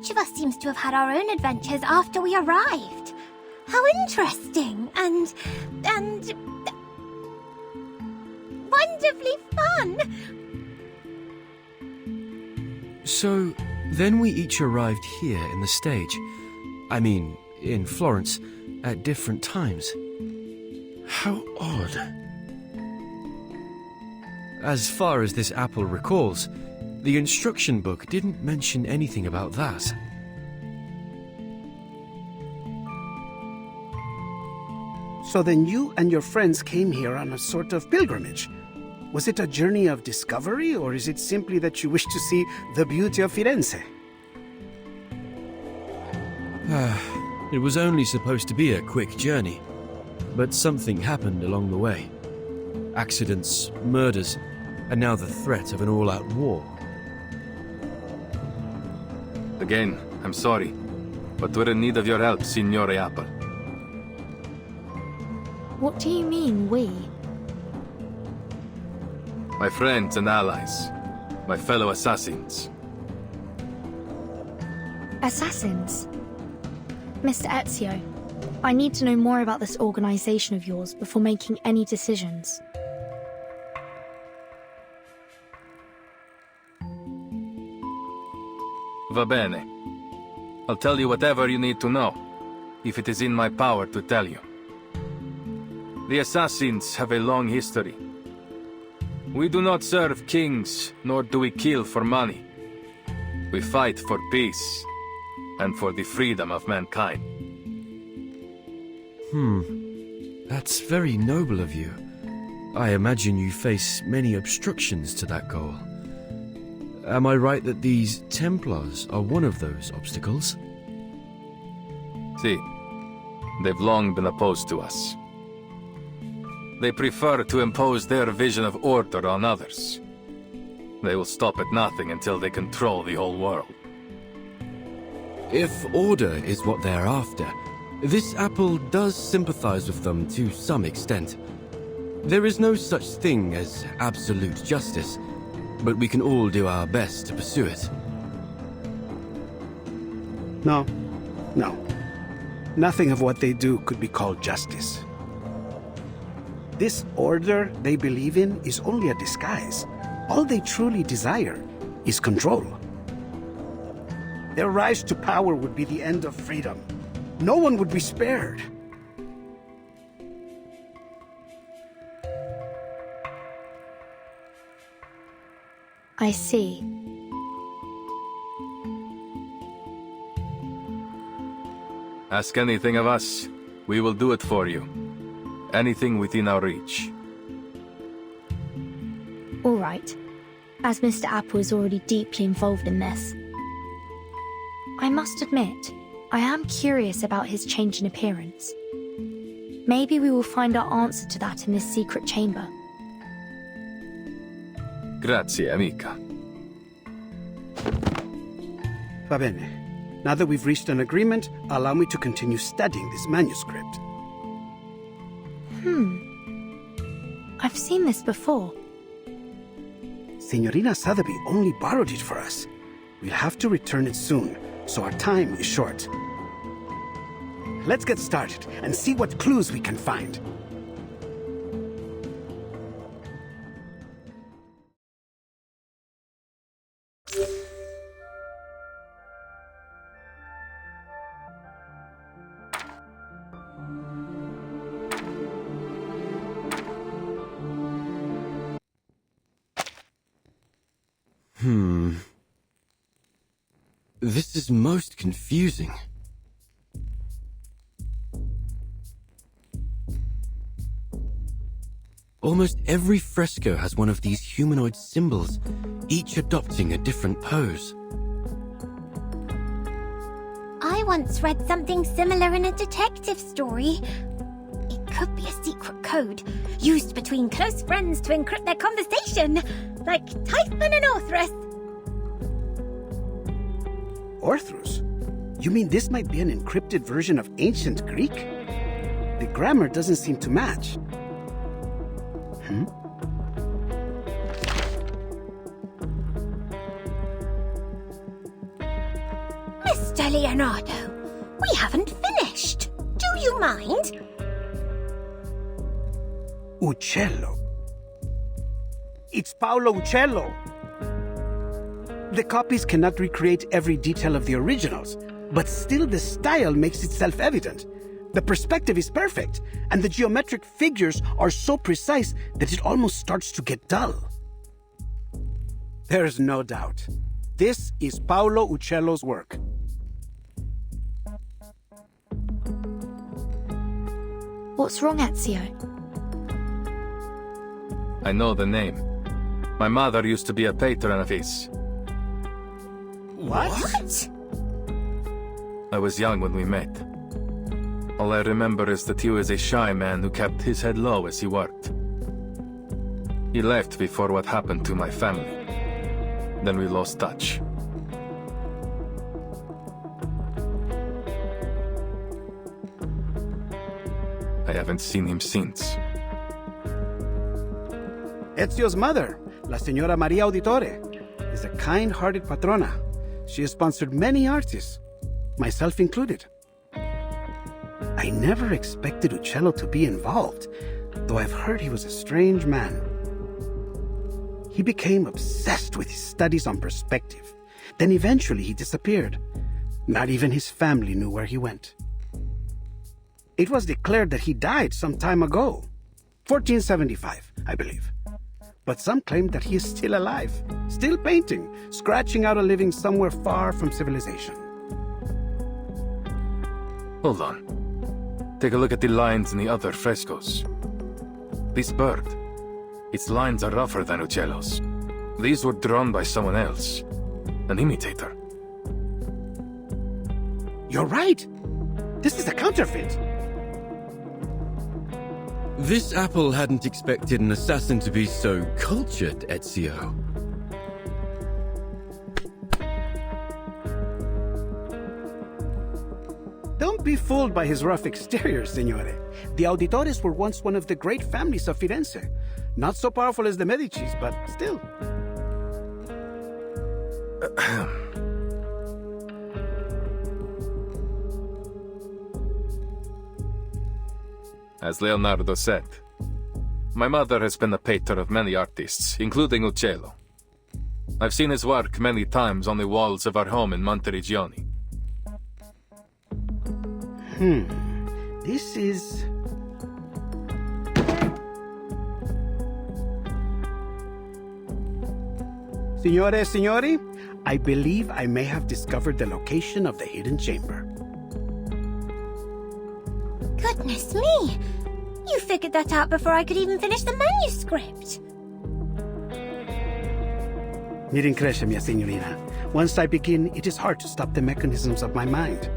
each of us seems to have had our own adventures after we arrived. How interesting and wonderfully fun! So, then we each arrived here in the stage. I mean, in Florence, at different times. How odd. As far as this apple recalls, the instruction book didn't mention anything about that. So then you and your friends came here on a sort of pilgrimage. Was it a journey of discovery, or is it simply that you wish to see the beauty of Firenze? It was only supposed to be a quick journey, but something happened along the way. Accidents, murders, and now the threat of an all-out war. Again, I'm sorry, but we're in need of your help, Signore Apple. What do you mean, we? My friends and allies. My fellow assassins. Assassins? Mr. Ezio, I need to know more about this organization of yours before making any decisions. Va bene. I'll tell you whatever you need to know, if it is in my power to tell you. The assassins have a long history. We do not serve kings, nor do we kill for money. We fight for peace, and for the freedom of mankind. That's very noble of you. I imagine you face many obstructions to that goal. Am I right that these Templars are one of those obstacles? See, they've long been opposed to us. They prefer to impose their vision of order on others. They will stop at nothing until they control the whole world. If order is what they're after, this apple does sympathize with them to some extent. There is no such thing as absolute justice, but we can all do our best to pursue it. No. Nothing of what they do could be called justice. This order they believe in is only a disguise. All they truly desire is control. Their rise to power would be the end of freedom. No one would be spared. I see. Ask anything of us, we will do it for you. Anything within our reach. All right. As Mr. Apple is already deeply involved in this. I must admit, I am curious about his change in appearance. Maybe we will find our answer to that in this secret chamber. Grazie, amica. Va bene. Now that we've reached an agreement, allow me to continue studying this manuscript. I've seen this before. Signorina Sotheby only borrowed it for us. We'll have to return it soon, so our time is short. Let's get started and see what clues we can find. This is most confusing. Almost every fresco has one of these humanoid symbols, each adopting a different pose. I once read something similar in a detective story. It could be a secret code, used between close friends to encrypt their conversation, like Typhon and Orthrus. Orthrus? You mean this might be an encrypted version of ancient Greek? The grammar doesn't seem to match. Mr. Leonardo, we haven't finished. Do you mind? Uccello. It's Paolo Uccello. The copies cannot recreate every detail of the originals, but still the style makes itself evident. The perspective is perfect, and the geometric figures are so precise that it almost starts to get dull. There's no doubt. This is Paolo Uccello's work. What's wrong, Ezio? I know the name. My mother used to be a patron of his. What? I was young when we met. All I remember is that he was a shy man who kept his head low as he worked. He left before what happened to my family. Then we lost touch. I haven't seen him since. Ezio's mother, La Señora Maria Auditore, is a kind-hearted patrona. She has sponsored many artists, myself included. I never expected Uccello to be involved, though I've heard he was a strange man. He became obsessed with his studies on perspective. Then eventually he disappeared. Not even his family knew where he went. It was declared that he died some time ago, 1475, I believe. But some claim that he is still alive, still painting, scratching out a living somewhere far from civilization. Hold on. Take a look at the lines in the other frescoes. This bird, its lines are rougher than Uccello's. These were drawn by someone else, an imitator. You're right. This is a counterfeit. This apple hadn't expected an assassin to be so cultured, Ezio. Don't be fooled by his rough exterior, Signore. The Auditores were once one of the great families of Firenze. Not so powerful as the Medicis, but still. As Leonardo said, my mother has been a patron of many artists, including Uccello. I've seen his work many times on the walls of our home in Monteriggioni. This is... Signori, I believe I may have discovered the location of the hidden chamber. Goodness me! You figured that out before I could even finish the manuscript. Mi rincresce, mia signorina. Once I begin, it is hard to stop the mechanisms of my mind.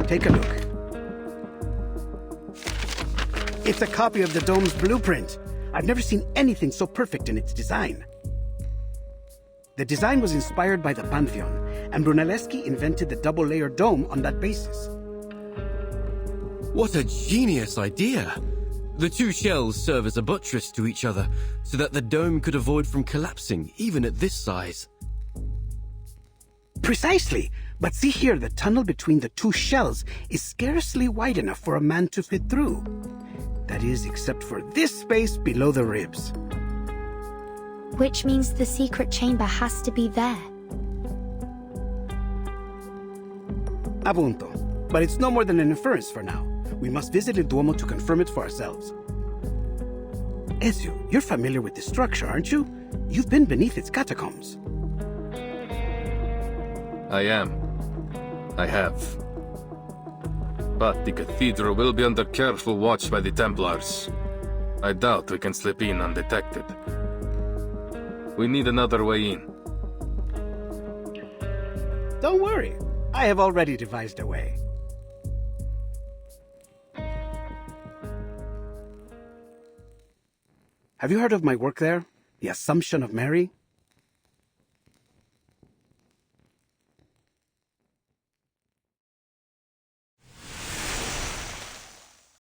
Take a look. It's a copy of the dome's blueprint. I've never seen anything so perfect in its design. The design was inspired by the Pantheon, and Brunelleschi invented the double-layered dome on that basis. What a genius idea! The two shells serve as a buttress to each other, so that the dome could avoid from collapsing, even at this size. Precisely! But see here, the tunnel between the two shells is scarcely wide enough for a man to fit through. That is, except for this space below the ribs. Which means the secret chamber has to be there. Appunto. But it's no more than an inference for now. We must visit the Duomo to confirm it for ourselves. Ezio, you're familiar with this structure, aren't you? You've been beneath its catacombs. I am. I have. But the cathedral will be under careful watch by the Templars. I doubt we can slip in undetected. We need another way in. Don't worry. I have already devised a way. Have you heard of my work there? The Assumption of Mary?